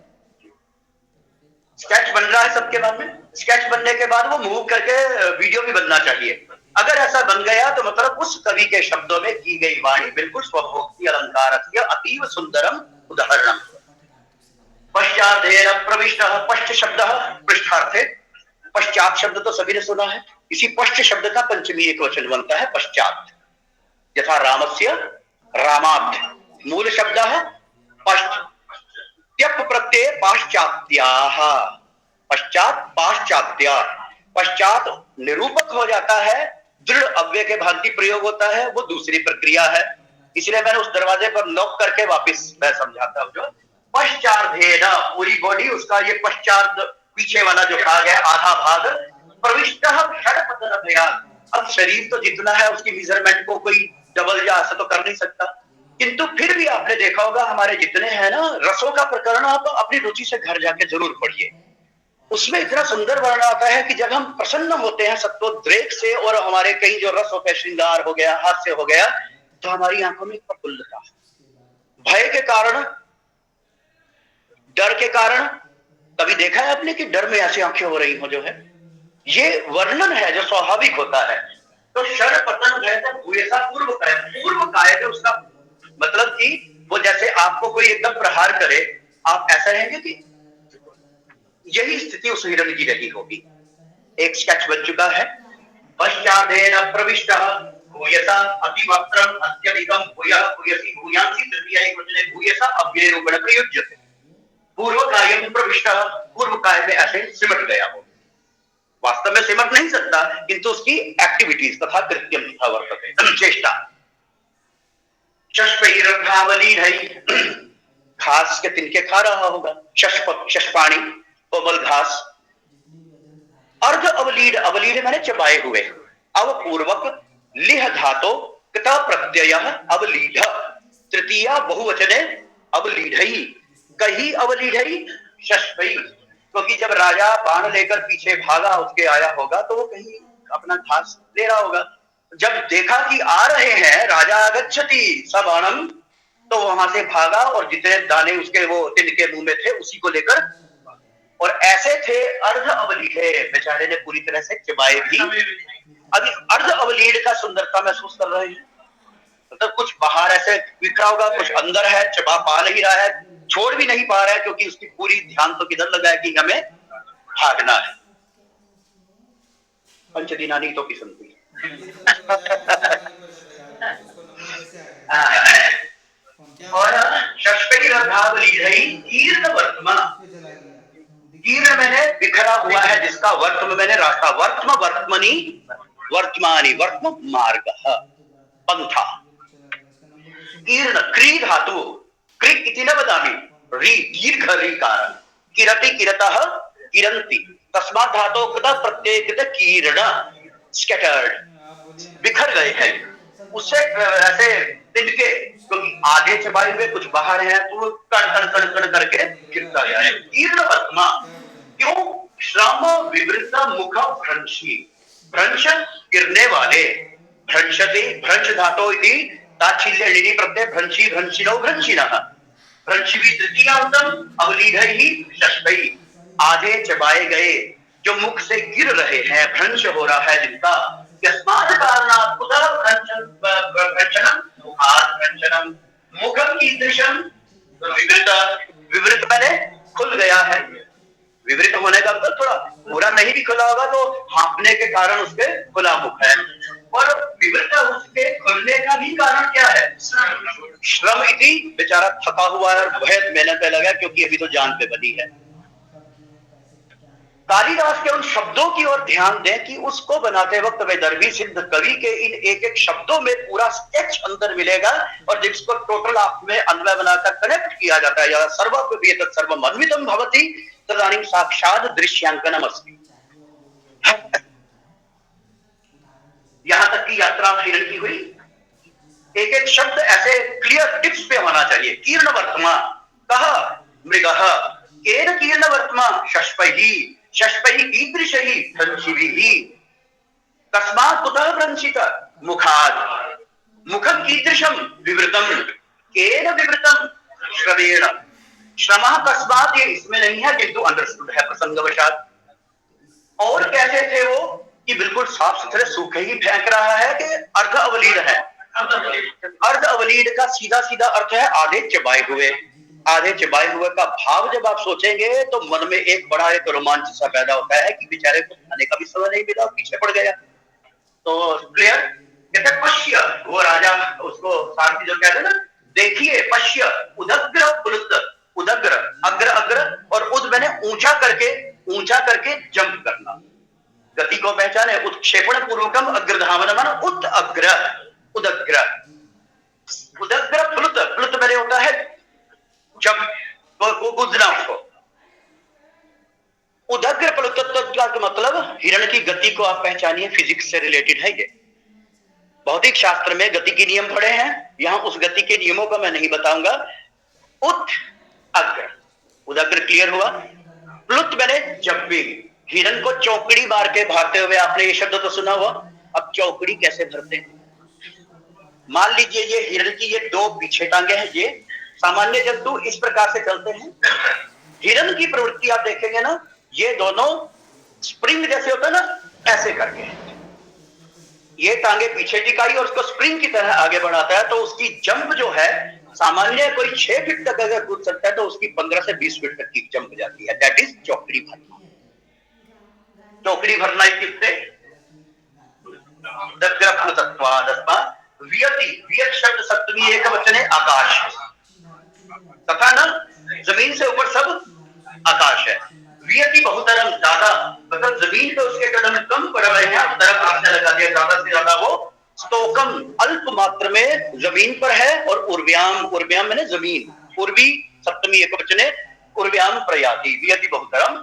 स्केच बन रहा है सबके मन में, स्केच बनने के बाद वो मूव करके वीडियो भी बनना चाहिए। अगर ऐसा बन गया तो मतलब उस कवि के शब्दों में की गई वाणी बिल्कुल स्वभोक्ति अलंकारस्य अतीव सुंदरम उदाहरणम। पश्चादेन प्रविष्टः, पश्च शब्द पृष्ठार्थे, पश्चात शब्द तो सभी ने सुना है, इसी पश्च शब्द का पंचमी एक वचन बनता है पश्चात। यथा रामस्य रामात्, मूल शब्द पश्च, त्यप प्रत्यय पाश्चात्याः, पश्चात पाश्चात्या, पश्चात निरूपक हो जाता है, दृढ़ अव्यय के भांति प्रयोग होता है, वो दूसरी प्रक्रिया है। इसलिए मैंने उस दरवाजे पर नॉक करके वापस मैं समझाता हूं। जो पश्चार्धेन, पूरी बॉडी उसका ये पश्चात पीछे वाला जो भाग है, आधा भाग, प्रविष्टः क्षणपतन भयात्। अब शरीर तो जितना है उसकी मेजरमेंट को कोई डबल या ऐसा तो कर नहीं सकता, किंतु फिर भी आपने देखा होगा हमारे जितने हैं ना रसों का प्रकरण, आप अपनी रुचि से घर जाके जरूर पढ़िए। उसमें इतना सुंदर वर्णन आता है कि जब हम प्रसन्न होते हैं सत्वोद्रेक से, और हमारे कई जो रस होते हैं, श्रृंगार हो गया, हास्य हो गया, तो हमारी आंखों में प्रफुल्लता, भय के कारण, डर के कारण, कभी देखा है आपने कि डर में ऐसी आंखें हो रही हो जो है, ये वर्णन है जो स्वाभाविक होता है। तो शर पतन भय तो भूयसा पूर्व काय, पूर्व काय जो उसका मतलब कि वो जैसे आपको कोई एकदम प्रहार करे, आप ऐसा रहेंगे कि यही स्थिति उस हिरण की रही होगी। एक स्केच बन चुका है। पश्चादेन प्रविष्टः भूयसा अतिवक्त्रम अत्यधिकम भूयः भूयसी भूयांसी तृतीया एक वचने भूयसा अव्यय रूपेण प्रयुज्यते। पूर्व कायम प्रविष्टः, पूर्व काय में ऐसे सिमट गया हो, वास्तव में सिमट नहीं सकता, किंतु उसकी एक्टिविटीज तथा कृत्यम तथा वर्तते, चेष्टा। घास के तिनके खा रहा होगा, शशपाणी कोमल घास। अर्ध अवलीड, अवलीड मैंने चबाए हुए, अवपूर्वक लिह धातो कृता प्रत्यय अवलीढ, तृतीया बहुवचने अवलीढई, कही अवलीढई शशपई, क्योंकि जब राजा बाण लेकर पीछे भागा उसके आया होगा तो वो कहीं अपना घास ले रहा होगा। जब देखा कि आ रहे हैं राजा आगच्छति सबाणम, तो वहां से भागा और जितने दाने उसके वो तिनके मुंह में थे उसी को लेकर, और ऐसे थे अर्ध अवलीड, बेचारे ने पूरी तरह से चबाए भी। अभी अर्ध अवलीड का सुंदरता महसूस कर रहे हैं, मतलब कुछ बाहर ऐसे बिखरा होगा, कुछ अंदर है, चबा पा नहीं रहा है, छोड़ भी नहीं पा रहा है, क्योंकि उसकी पूरी ध्यान तो किधर लगा है कि हमें भागना है। पंचदिनानी तो की सुनती और कीर्ण मैंने बिखरा हुआ है जिसका, वर्तम मैंने रास्ता, वर्तम वर्तमनी वर्तमानी, वर्तम मार्ग पंथा। कीर्ण क्री धातु, क्री इति न वदामि, री दीर्घ री कारण, किरति किरतः किरंति, तस्मात् धातु कृत प्रत्यय कृत कीर्ण, स्कैटर्ड, बिखर गए हैं। उससे ऐसे तिनके, क्योंकि आधे चबाए हुए कुछ बाहर हैं, तो कण कण कण कण करके गिरता गया है। कीर्ण वर्तमा, क्यों? श्रम विवृत मुख भ्रंशी, भ्रंश गिरने वाले, भ्रंशति भ्रंश धातो इति ताच्छिल्य लिनि प्रत्यय भ्रंशी भ्रंशिनो भ्रंशिनः, भ्रंशिवी तृतीयान्तम अवलीढैहि शशभैः, आधे चबाए गए जो मुख से गिर रहे हैं, भ्रंश हो रहा है जिनका, यस्मात् कारणात् कुतः भ्रंशनम, भ्रंशनम मुखात् भ्रंशनम, मुखम कीदृशम, विवृत, विवृत मैंने खुल गया है। विवृत होने का मतलब थोड़ा पूरा नहीं भी खुला होगा तो हाँपने के कारण उसके खुला मुख है। और विवृत उसके खुलने का भी कारण क्या है? श्रम इति, बेचारा थका हुआ है और बहुत मेहनत पे लगा क्योंकि अभी तो जान पे बनी है। कालिदास के उन शब्दों की ओर ध्यान दें कि उसको बनाते वक्त वैदर्भी सिद्ध कवि के इन एक एक शब्दों में पूरा स्केच अंदर मिलेगा और जिसको टोटल आप में अन्वय बनाकर कनेक्ट किया जाता है, या सर्वं सर्वमन्वितम भवति तदानीं साक्षात दृश्यांकनम अस्ति। यहां तक की यात्रा हिरण की हुई। एक एक शब्द ऐसे क्लियर टिप्स पे होना चाहिए। कीर्ण वर्तमा कह मृगः, केन कीर्ण वर्तमा शष्पैः, शष्पैः कीदृशैः भ्रंशिभिः, कस्मात् कुतः भ्रंशित मुखात्, मुखं कीदृशं विवृतं, केन विवृतं श्रवेण, श्रमः कस्मात् ये इसमें नहीं है किंतु अंडरस्टूड है प्रसंगवशात। और कैसे थे वो कि बिल्कुल साफ सुथरे सूखे ही फेंक रहा है कि अर्ध अवलीड है। अर्ध अवलीड का सीधा सीधा अर्थ है आधे चबाए हुए। आधे चबाए हुए का भाव जब आप सोचेंगे तो मन में एक बड़ा एक रोमांच सा पैदा होता है कि बेचारे को खाने का भी समय नहीं मिला, पीछे पड़ गया। तो क्लियर कहते पश्य, वो राजा उसको सारथी जो कहते हैं ना, देखिए पश्य उदग्र पुलुत, उदग्र अग्र अग्र और उद मैंने ऊंचा करके जंप करना। गति को पहचाने, उत्क्षेपण पूर्वकम अग्रधावन मन उत अग्र, उदग्र, उदग्र प्लुत, प्लुत मैंने होता है जब वो गुजना उसको। उदग्र प्लुतत्व का मतलब हिरण की गति को आप पहचानिए, फिजिक्स से रिलेटेड है ये। भौतिक शास्त्र में गति के नियम पढ़े हैं, यहां उस गति के नियमों का मैं नहीं बताऊंगा। उत अग्र, उदग्र क्लियर हुआ। प्लुत मैंने जंपिंग, हिरण को चौकड़ी मार के भागते हुए, आपने ये शब्द तो सुना हुआ। अब चौकड़ी कैसे भरते हैं? मान लीजिए ये हिरण की ये दो पीछे टांगे हैं, ये सामान्य जंतु इस प्रकार से चलते हैं। हिरण की प्रवृत्ति आप देखेंगे ना, ये दोनों स्प्रिंग जैसे होता है ना, ऐसे करके ये टांगे पीछे टिकाई और उसको स्प्रिंग की तरह आगे बढ़ाता है। तो उसकी जंप जो है, सामान्य कोई 6 फीट तक अगर कूद सकता है तो उसकी 15 से 20 फीट तक की जंप जाती है। दैट इज चौकड़ी भरना। चौकड़ी भरना किससे? वियति, वियत शब्द सप्तमी एक वचने आकाश, तथा न जमीन से ऊपर सब आकाश है। वियति बहुतरम ज्यादा, मतलब जमीन पे उसके कदम कम पड़ रहे हैं, तरफ आपने लगा दिया ज्यादा से ज्यादा, वो स्तोकम अल्प मात्र में जमीन पर है। और उर्व्याम, उर्व्याम मैंने जमीन, पूर्वी सप्तमी एक वचने उर्व्याम प्रयाति, वियति बहुतरम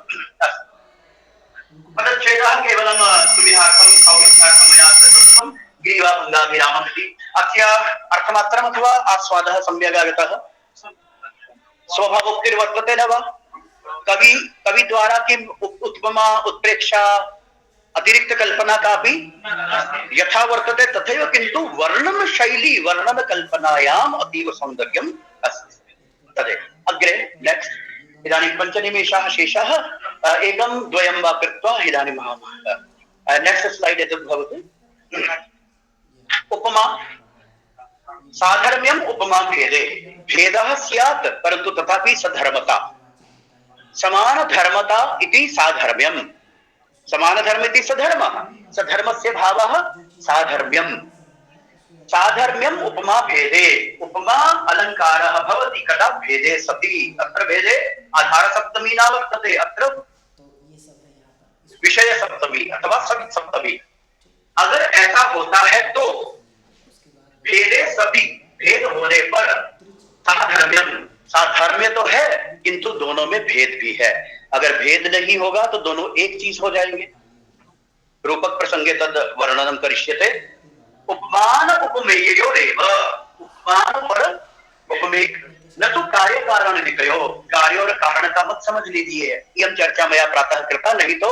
पदच्छेदः केवलम सुविहार्थम सौविहार्थम मयात्म ग्रीवाभंगाभिराममिति। अस्य अर्थमात्रम् अथवा आस्वादः सम्यगागतः स्वभावोक्तिर्वर्तते न वा। कवि द्वारा किम उपमा उत्प्रेक्षा अतिरिक्त कल्पना कापि यथा वर्तते तथैव, किंतु वर्णन शैली वर्णन कल्पनायाम अतीव सौंदर्यम् अस्ति। तदेव अग्रे नेक्स्ट। इदानीं पंचनिमेषाः शेषः, एकं द्वयं वा कृत्वा इदानीं नेक्स्ट स्लाइड एतद् भवतु। उपमा साधर्म्यम उपमा भेदे, भेदः स्यात् परंतु तथापि सधर्मता, समान धर्मता इति साधर्म्यम, समान धर्म इति सधर्मः, सधर्मस्य भावः साधर्म्यम, साधर्म्यम उपमा भेदे, उपमा अलंकारः भवति कदा भेदे सति, अत्र भेदे आधार सप्तमी न वर्तते, अत्र विषय सप्तमी अथवा सवित सप्तमी। अगर ऐसा होता है तो भेदे सति, भेद होने पर साधर्म्यम, साधर्म्य तो है किंतु दोनों में भेद भी है। अगर भेद नहीं होगा तो दोनों एक चीज हो जाएंगे। रूपक प्रसंगे तद वर्णनम करिष्यते। उपमान उपमेयोरेव, उपमान और उपमेय न तो कार्य कारण विषयो, कार्य और कारण का मत समझ लीजिए। यह चर्चा मैं प्रातः कृता, नहीं तो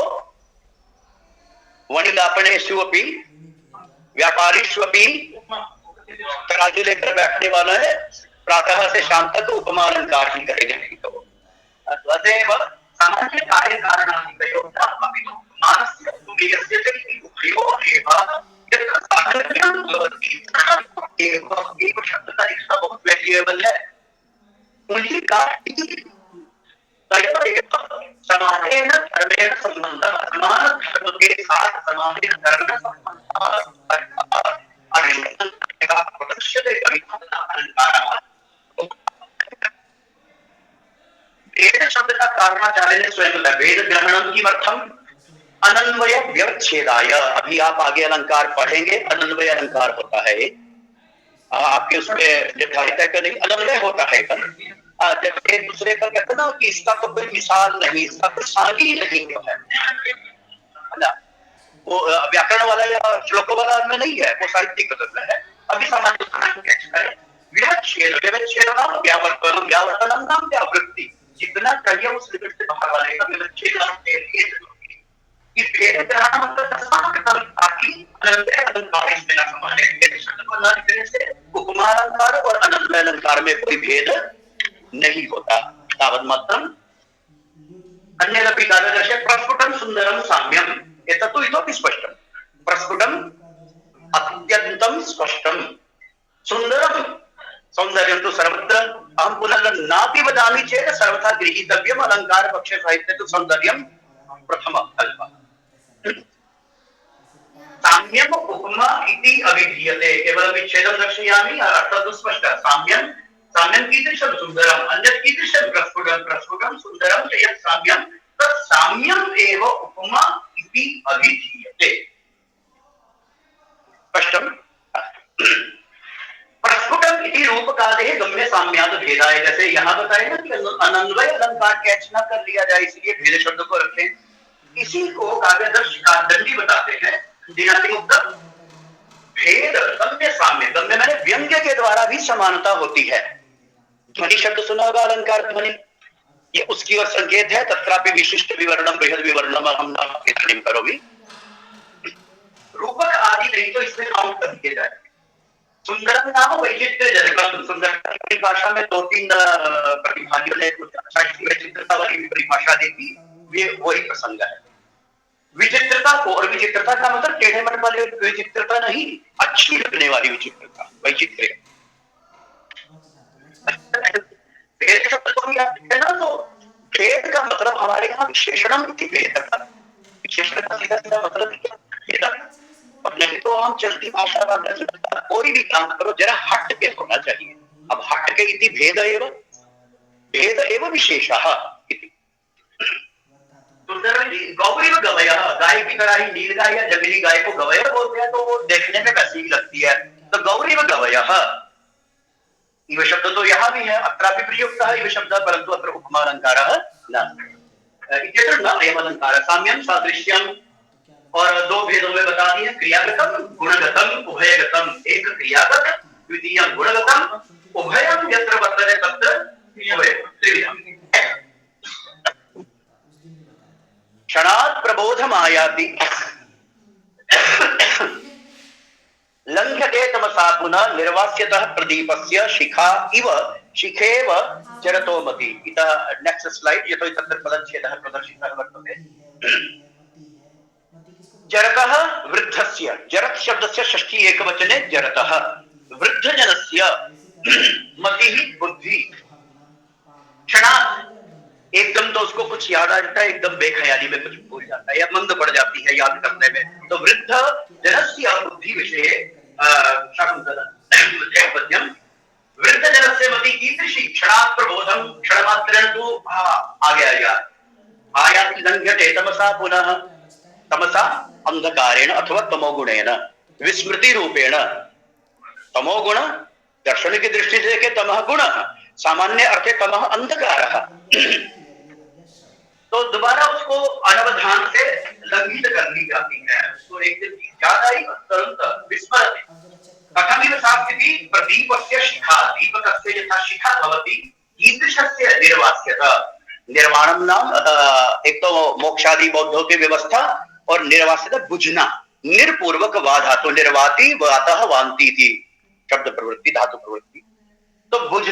वणिलापनेषु अपि व्यापारीषु अपि तराजू लेकर बैठने वाला है, प्रातः से शाम तक उपमा अलंकार ही करेंगे। नहीं तो अतएव सामान्य कार्य कारण शब्द का बहुत वैल्यूएबल है। उन्हीं का समानेन धर्मेण संबंधः, समान धर्म के साथ समान धर्म वेद शब्द का कारणाचार्य ने स्वयं बताया, वेद ग्रहणम किमर्थम अनन्वय व्यवच्छेदाय। अभी आप आगे अलंकार पढ़ेंगे, अनन्वय अलंकार होता है आपके उसमें निर्धारित है कि नहीं, अनन्वय होता है जब एक दूसरे का कहते ना कि इसका तो कोई मिसाल नहीं, इसका कोई सागी नहीं है ना, वो व्याकरण वाला या श्लोक वाला में नहीं है, वो साहित्यिक बदल है। अभी सामान्य व्यावर्तनम नाम व्यावृत्ति, जितना चाहिए उस लिमिट से बाहर वाले का व्यवच्छेद कि वेद ग्रहण उपमा अलंकार और अनन्वय अलंकार में कोई भेद नहीं होता। तावत मात्रम अन्यदपि कार्यदर्शे प्रस्फुटम सुंदरम साम्यम एतत्तु इतोपि स्पष्टम, प्रस्फुटम अत्यंतम स्पष्टम सुंदरम सौंदर्यं तु सर्वत्र अहं पुनः नापि वदामि चेत् सर्वथा गृहीतव्यम् अलंकार पक्षे साहित्ये तु सौंदर्यं प्रथम कल्पः। साम्यम उपमा इति अभिधीयते, केवल विच्छेदं दर्शयामि अर्थः तु स्पष्टः। साम्यम साम्यम कीदृशं सुंदरम, अन्यत् कीदृशं प्रस्फुटं, प्रस्फुटं सुंदरं यत् साम्यं तत् साम्यम एव उपमा इति अभिधीयते। स्पष्टं। प्रस्फुटम इति रूपकादेः गम्य साम्याद भेदाय, जैसे यहाँ बताया ना कि अनन्वय अलंकार कैच न कर लिया जाए इसलिए भेद शब्द को रखें, इसी को काव्यादर्श कादंडी बताते हैं। भेद गम्य साम्य, गम्य मैंने व्यंग्य के द्वारा भी समानता होती है। ध्वनि शब्द सुना होगा, अलंकार ध्वनि, ये उसकी ओर संकेत है। तत्रापि विशिष्ट विवरणम बृहद विवरणम हम नाम करोगी, रूपक आदि नहीं तो इसमें काउंट कर दिए जाए। सुंदरम नाम वैचित्र्य जनकम, सुंदर की भाषा में दो तीन प्रतिभागियों ने वैचित्रता वाली परिभाषा दी थी, वे वही प्रसंग है। विचित्रता को, और विचित्रता का मतलब टेढ़े मन वाली विचित्रता नहीं, अच्छी लगने वाली विचित्रता, वैचित्र्य। भेद शब्द को भी आप है ना, तो भेद का मतलब हमारे यहाँ विशेषणम इति भेद का, विशेषण का सीधा सीधा मतलब क्या? और नहीं तो हम चलती भाषा वाला कोई भी काम करो जरा हट के होना चाहिए। अब हट के इति भेद एव विशेषः इति। गौरी में गवय, गाय की तरह ही नील गाय या जंगली गाय को गवय बोलते हैं, तो वो देखने में वैसी ही लगती है। तो गौरी में गवय इव शब्द तो यहाँ भी है, अत्रापि प्रयुक्तः इव शब्द, परंतु अत्र उपमा अलंकारः न इत्यत्र न अयम् अलंकारः। साम्यं सादृश्यं, और दो भेदों में बता दिए, क्रियागतम गुणगतम उभयगतम, एक क्रियागत द्वितीय गुणगतम उभयम यत्र वर्तते तत्र उभय त्रिविधम। क्षणात् प्रबोधम आयाति लंघ्यते तमसा पुनः निर्वास्यतः प्रदीपस्य शिखा इव शिखेव जरतो मति। इतः नेक्स्ट स्लाइड, यतो तत्र पदच्छेदः प्रदर्शितः वर्तते। जरकः वृद्धस्य, जरक शब्दस्य षष्ठी एकवचने जरकः, वृद्धजनस्य मतिः बुद्धि। क्षणात्, एकदम तो उसको कुछ याद आ जाता है, एकदम बेख्याली में कुछ भूल जाता है या मंद पड़ जाती है याद करने में। तो वृद्ध जनस्य बुद्धि विषये शाकुंतलम् वृद्ध जनस्य मति कीदृशी, क्षणात् प्रबोधम, क्षणमात्रेण तु आ गया याद। आयाति लंघ्यते तमसा पुनः, तमसा अंधकारेण अथवा तमोगुणेन, विस्मृति रूपेण। तमोगुण दर्शन की दृष्टि से देखे तमः गुण, सामान्य अर्थे तमः अंधकारः। तो दोबारा उसको अनवधान से लंघित कर ली जाती है, उसको एक दिन याद आई तुरंत विस्मरति। कथमिव सा स्थितिः प्रदीपस्य शिखा, दीपकस्य यथा शिखा भवति कीदृशस्य निर्वास्यतः। निर्वाणम नाम एक तो मोक्षादि बौद्धों की व्यवस्था, और निर्वासित बुझना, निर्पूर्वक वा धातु, निर्वाति वातः वांति थी शब्द प्रवृत्ति धातु प्रवृत्ति। तो बुझ